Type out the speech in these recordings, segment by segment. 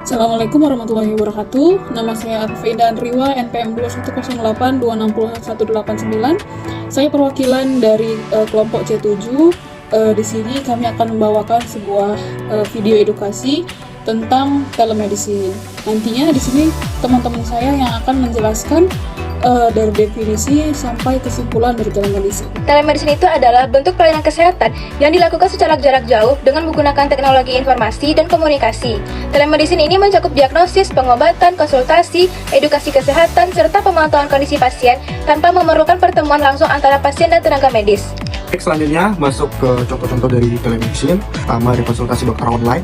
Assalamualaikum warahmatullahi wabarakatuh. Nama saya Arfida Riwa, NPM 2108261189. Saya perwakilan dari kelompok C7. Di sini kami akan membawakan sebuah video edukasi tentang telemedicine. Nantinya di sini teman-teman saya yang akan menjelaskan dari definisi sampai kesimpulan dari telemedicine. Telemedicine itu adalah bentuk pelayanan kesehatan yang dilakukan secara jarak jauh dengan menggunakan teknologi informasi dan komunikasi. Telemedicine ini mencakup diagnosis, pengobatan, konsultasi, edukasi kesehatan, serta pemantauan kondisi pasien tanpa memerlukan pertemuan langsung antara pasien dan tenaga medis. Selanjutnya masuk ke contoh-contoh dari telemedicine. Pertama, ada konsultasi dokter online.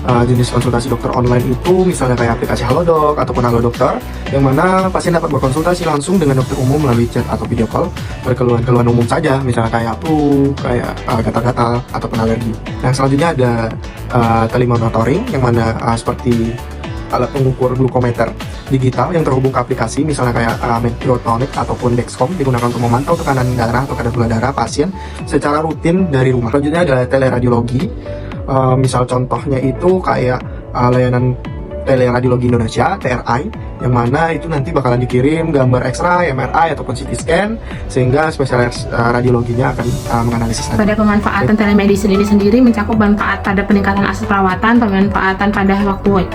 Jenis konsultasi dokter online itu misalnya kayak aplikasi Halodoc ataupun Halo Dokter, yang mana pasien dapat berkonsultasi langsung dengan dokter umum melalui chat atau video call, berkeluhan-keluhan umum saja, misalnya kayak flu, kayak gatal-gatal ataupun alergi. Yang selanjutnya ada telemonitoring, yang mana seperti alat pengukur glukometer digital yang terhubung ke aplikasi, misalnya kayak Medtronic ataupun Dexcom, digunakan untuk memantau tekanan darah atau kadar gula darah pasien secara rutin dari rumah. Selanjutnya ada teleradiologi. Misal contohnya itu kayak layanan Teleradiologi Indonesia (TRI), yang mana itu nanti bakalan dikirim gambar X-ray, MRI ataupun CT scan, sehingga spesialis radiologinya akan menganalisis. Pada pemanfaatan telemedicine ini sendiri mencakup manfaat pada peningkatan akses perawatan, pemanfaatan pada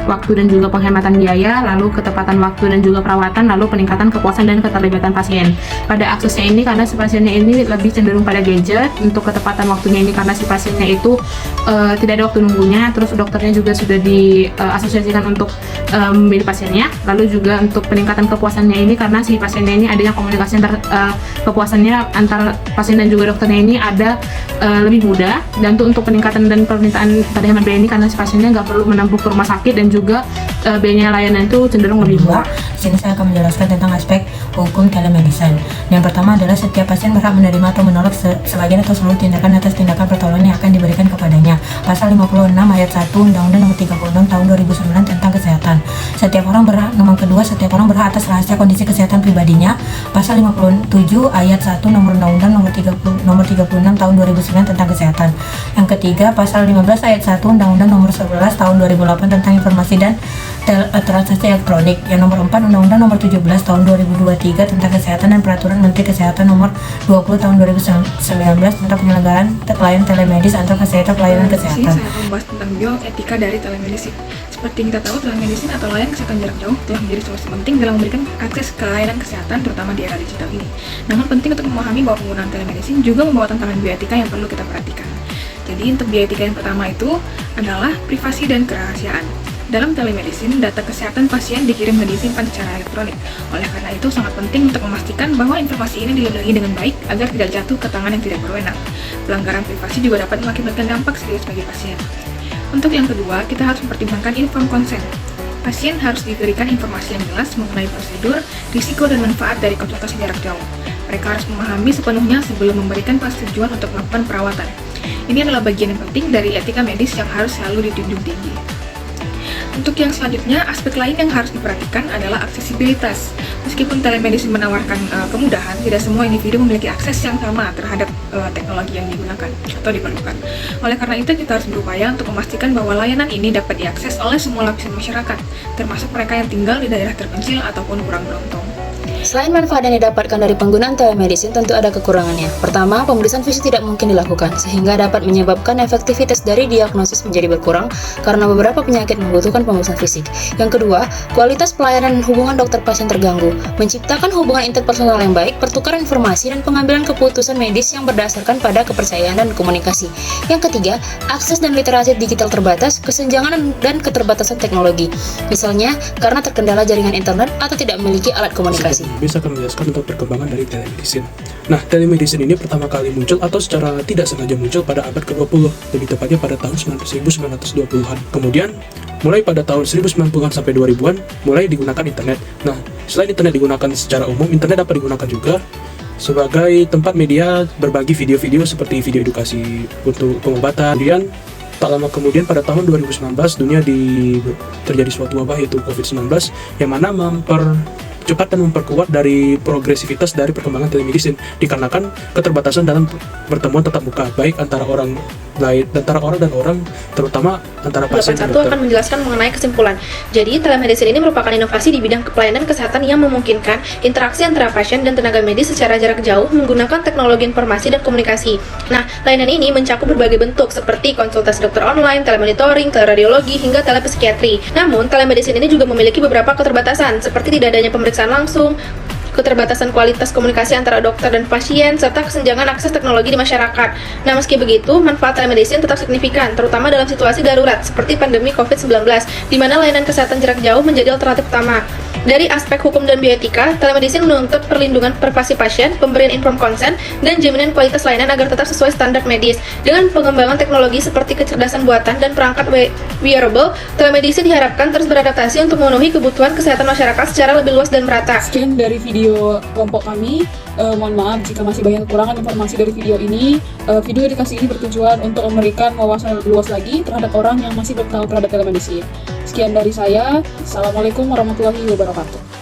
waktu dan juga penghematan biaya, lalu ketepatan waktu dan juga perawatan, lalu peningkatan kepuasan dan keterlibatan pasien. Pada aksesnya ini, karena si pasiennya ini lebih cenderung pada gadget, untuk ketepatan waktunya ini karena si pasiennya itu tidak ada waktu nunggunya, terus dokternya juga sudah diasosiasikan untuk memilih pasiennya. Lalu juga untuk peningkatan kepuasannya ini karena si pasiennya ini adanya komunikasi kepuasannya antar pasien dan juga dokternya ini ada lebih mudah. Dan untuk peningkatan dan permintaan pada hemat biaya ini karena si pasiennya nggak perlu menempuh ke rumah sakit dan juga biayanya layanan itu cenderung lebih murah. Di sini saya akan menjelaskan tentang aspek hukum telemedicine. Yang pertama adalah setiap pasien berhak menerima atau menolak sebagian atau seluruh tindakan atas tindakan pertolongan yang akan diberikan kepadanya. Pasal 56 ayat 1 Undang-Undang Nomor 36 Tahun 2009 tentang kesehatan. Setiap orang berhak atas rahasia kondisi kesehatan pribadinya. Pasal 57 ayat 1 Nomor Undang-Undang Nomor 36 Tahun 2009 tentang kesehatan. Yang ketiga, pasal 15 ayat 1 Undang-Undang Nomor 11 Tahun 2008 tentang informasi dan transaksi elektronik. Yang nomor 4 Undang-Undang Nomor 17 Tahun 2023 tentang kesehatan dan Peraturan Menteri Kesehatan Nomor 20 Tahun 2019 tentang penyelenggaraan pelayanan telemedis antar fasilitas pelayanan kesehatan. Saya akan membahas tentang bioetika dari telemedicine. Seperti yang kita tahu, telemedicine atau layanan kesehatan jarak jauh telah menjadi solusi penting dalam memberikan akses ke layanan kesehatan, terutama di era digital ini. Namun penting untuk memahami bahwa penggunaan telemedicine juga membawa tantangan bioetika yang perlu kita perhatikan. Jadi untuk bioetika yang pertama itu adalah privasi dan kerahasiaan. Dalam telemedicine, data kesehatan pasien dikirim dan disimpan secara elektronik. Oleh karena itu, sangat penting untuk memastikan bahwa informasi ini dilindungi dengan baik agar tidak jatuh ke tangan yang tidak berwenang. Pelanggaran privasi juga dapat mengakibatkan dampak serius bagi pasien. Untuk yang kedua, kita harus mempertimbangkan informed consent. Pasien harus diberikan informasi yang jelas mengenai prosedur, risiko, dan manfaat dari konsultasi jarak jauh. Mereka harus memahami sepenuhnya sebelum memberikan persetujuan untuk melakukan perawatan. Ini adalah bagian yang penting dari etika medis yang harus selalu dijunjung tinggi. Untuk yang selanjutnya, aspek lain yang harus diperhatikan adalah aksesibilitas. Meskipun telemedicine menawarkan kemudahan, tidak semua individu memiliki akses yang sama terhadap teknologi yang digunakan atau diperlukan. Oleh karena itu, kita harus berupaya untuk memastikan bahwa layanan ini dapat diakses oleh semua lapisan masyarakat, termasuk mereka yang tinggal di daerah terpencil ataupun kurang beruntung. Selain manfaat yang didapatkan dari penggunaan telemedicine, tentu ada kekurangannya. Pertama, pemeriksaan fisik tidak mungkin dilakukan, sehingga dapat menyebabkan efektivitas dari diagnosis menjadi berkurang karena beberapa penyakit membutuhkan pemeriksaan fisik. Yang kedua, kualitas pelayanan dan hubungan dokter-pasien terganggu, menciptakan hubungan interpersonal yang baik, pertukaran informasi, dan pengambilan keputusan medis yang berdasarkan pada kepercayaan dan komunikasi. Yang ketiga, akses dan literasi digital terbatas, kesenjangan dan keterbatasan teknologi. Misalnya, karena terkendala jaringan internet atau tidak memiliki alat komunikasi. Bisa akan menjelaskan untuk perkembangan dari telemedicine. Nah, telemedicine ini pertama kali muncul atau secara tidak sengaja muncul pada abad ke-20, lebih tepatnya pada tahun 1920-an. Kemudian, mulai pada tahun 1990-an sampai 2000-an, mulai digunakan internet. Nah, selain internet digunakan secara umum, internet dapat digunakan juga sebagai tempat media berbagi video-video seperti video edukasi untuk pengobatan. Kemudian, tak lama kemudian pada tahun 2019, dunia terjadi suatu wabah yaitu COVID-19, yang mana mempercepat dan memperkuat dari progresivitas dari perkembangan telemedicine, dikarenakan keterbatasan dalam pertemuan tatap muka, baik antara orang dan orang, terutama antara pasien dan 81 dokter. akan menjelaskan mengenai kesimpulan. Jadi, telemedicine ini merupakan inovasi di bidang pelayanan kesehatan yang memungkinkan interaksi antara pasien dan tenaga medis secara jarak jauh menggunakan teknologi informasi dan komunikasi. Nah, layanan ini mencakup berbagai bentuk seperti konsultasi dokter online, telemonitoring, teleradiologi, hingga telepsikiatri. Namun, telemedicine ini juga memiliki beberapa keterbatasan, seperti tidak adanya pemeriksaan langsung, keterbatasan kualitas komunikasi antara dokter dan pasien, serta kesenjangan akses teknologi di masyarakat. Nah, meski begitu, manfaat telemedicine tetap signifikan, terutama dalam situasi darurat seperti pandemi COVID-19, di mana layanan kesehatan jarak jauh menjadi alternatif utama. Dari aspek hukum dan bioetika, telemedicine menuntut perlindungan privasi pasien, pemberian informed consent, dan jaminan kualitas layanan agar tetap sesuai standar medis. Dengan pengembangan teknologi seperti kecerdasan buatan dan perangkat wearable, telemedicine diharapkan terus beradaptasi untuk memenuhi kebutuhan kesehatan masyarakat secara lebih luas dan merata. Sekian dari video kelompok kami. Mohon maaf jika masih banyak kekurangan informasi dari video ini. Video edukasi ini bertujuan untuk memberikan wawasan lebih luas lagi terhadap orang yang masih belum tahu terhadap telemedicine. Sekian dari saya. Assalamualaikum warahmatullahi wabarakatuh.